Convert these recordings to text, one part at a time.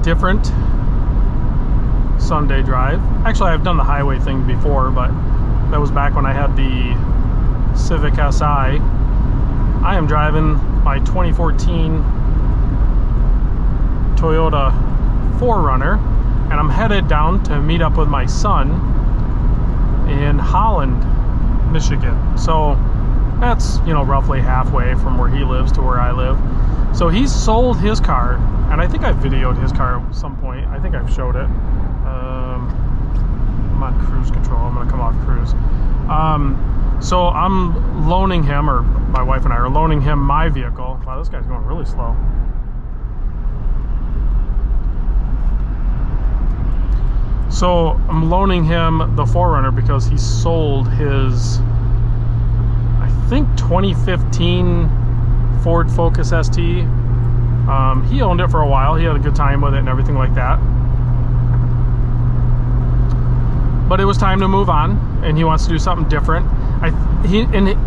different Sunday drive. Actually, I've done the highway thing before, but that was back when I had the Civic Si. I am driving my 2014 Toyota 4Runner, and I'm headed down to meet up with my son in Holland, Michigan. So that's, you know, roughly halfway from where he lives to where I live. So he's sold his car, and I think I videoed his car at some point. I think I've showed it. I'm on cruise control. I'm gonna come off cruise. So I'm loaning him, or my wife and I are loaning him my vehicle. Wow, this guy's going really slow. So I'm loaning him the 4Runner because he sold his, I think, 2015 Ford Focus ST. He owned it for a while. He had a good time with it and everything like that. But it was time to move on, and he wants to do something different.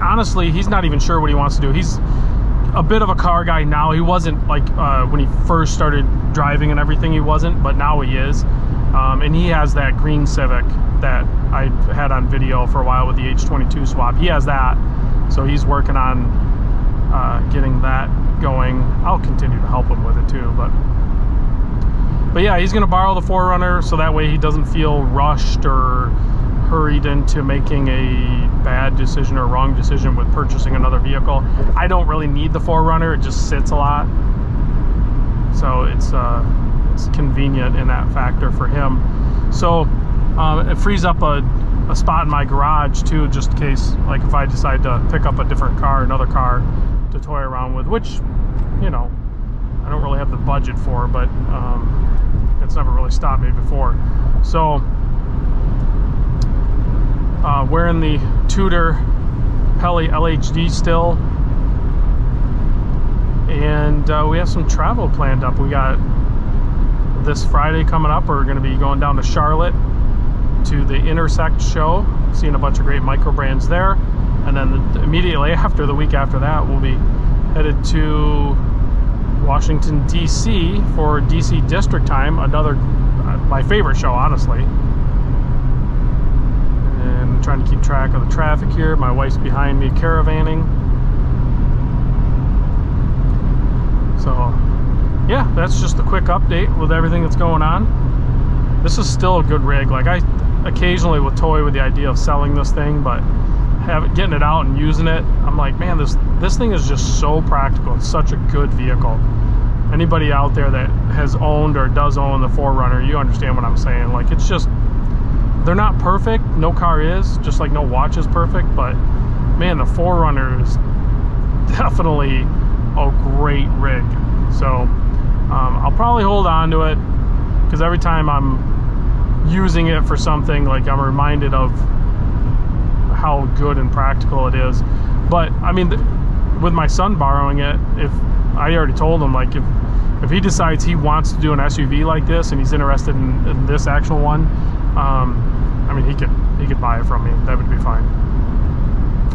Honestly, he's not even sure what he wants to do. He's a bit of a car guy now. He wasn't like when he first started driving and everything, he wasn't, but now he is. And he has that green Civic that I had on video for a while with the H22 swap. He has that, so he's working on getting that going. I'll continue to help him with it too, but yeah, he's gonna borrow the 4Runner so that way he doesn't feel rushed or hurried into making a bad decision or wrong decision with purchasing another vehicle. I don't really need the 4Runner, it just sits a lot, so it's convenient in that factor for him. So it frees up a spot in my garage too, just in case, like if I decide to pick up a different car, another car to toy around with, which, you know, I don't really have the budget for, but it's never really stopped me before. So wearing the Tudor Peli LHD still, and we have some travel planned up. We got this Friday coming up. We're going to be going down to Charlotte to the Intersect show, seeing a bunch of great micro brands there, and then immediately after, the week after that, we'll be headed to Washington, D.C. for D.C. District Time, another my favorite show, honestly. And I'm trying to keep track of the traffic here. My wife's behind me caravanning. So yeah, that's just a quick update with everything that's going on. This is still a good rig. Like, I occasionally will toy with the idea of selling this thing, but getting it out and using it, I'm like, man, this thing is just so practical. It's such a good vehicle. Anybody out there that has owned or does own the 4Runner, you understand what I'm saying. Like, it's just, they're not perfect. No car is, just like no watch is perfect, but man, the 4Runner is definitely a great rig. So I'll probably hold on to it, because every time I'm using it for something, like, I'm reminded of how good and practical it is. But I mean, with my son borrowing it, if I already told him, like, if he decides he wants to do an SUV like this and he's interested in this actual one, I mean, he could buy it from me. That would be fine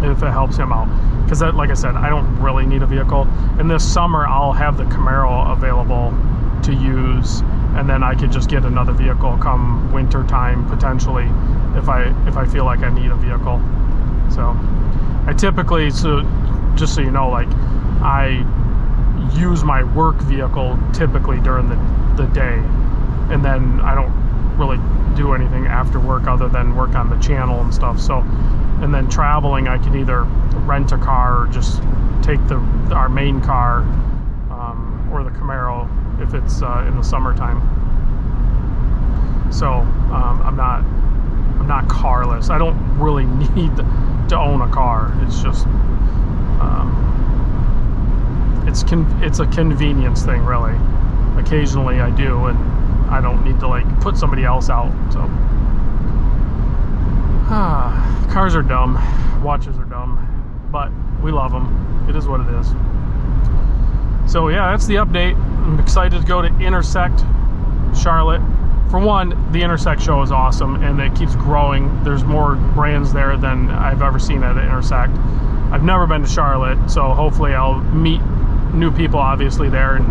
if it helps him out, because like I said, I don't really need a vehicle. And this summer I'll have the Camaro available to use, and then I could just get another vehicle come winter time potentially if I feel like I need a vehicle. So I typically, so just so you know, like, I use my work vehicle typically during the day, and then I don't really do anything after work other than work on the channel and stuff. So, and then traveling, I can either rent a car or just take our main car, or the Camaro if it's in the summertime. So I'm not carless. I don't really need to own a car. It's just it's a convenience thing, really. Occasionally I do, and I don't need to, like, put somebody else out. So cars are dumb, watches are dumb, but we love them. It is what it is. So yeah, that's the update. I'm excited to go to Intersect Charlotte. For one, the Intersect show is awesome, and it keeps growing. There's more brands there than I've ever seen at Intersect. I've never been to Charlotte, so hopefully I'll meet new people, obviously, there, and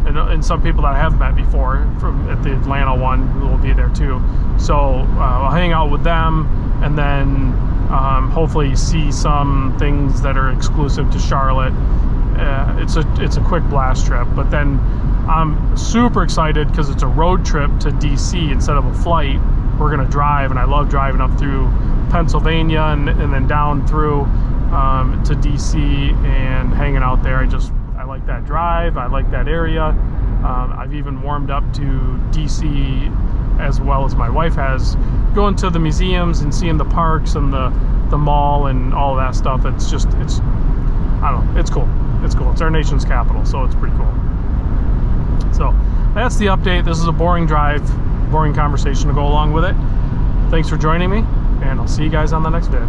and some people that I have met before from at the Atlanta one who will be there too. So I'll hang out with them, and then hopefully see some things that are exclusive to Charlotte. It's a quick blast trip, but then I'm super excited because it's a road trip to DC instead of a flight. We're gonna drive, and I love driving up through Pennsylvania and then down through to DC and hanging out there. I like that drive. I like that area. I've even warmed up to DC as well as my wife has, going to the museums and seeing the parks and the mall and all that stuff. It's I don't know, it's cool. It's cool. It's our nation's capital, so it's pretty cool. So that's the update. This is a boring drive, boring conversation to go along with it. Thanks for joining me, and I'll see you guys on the next vid.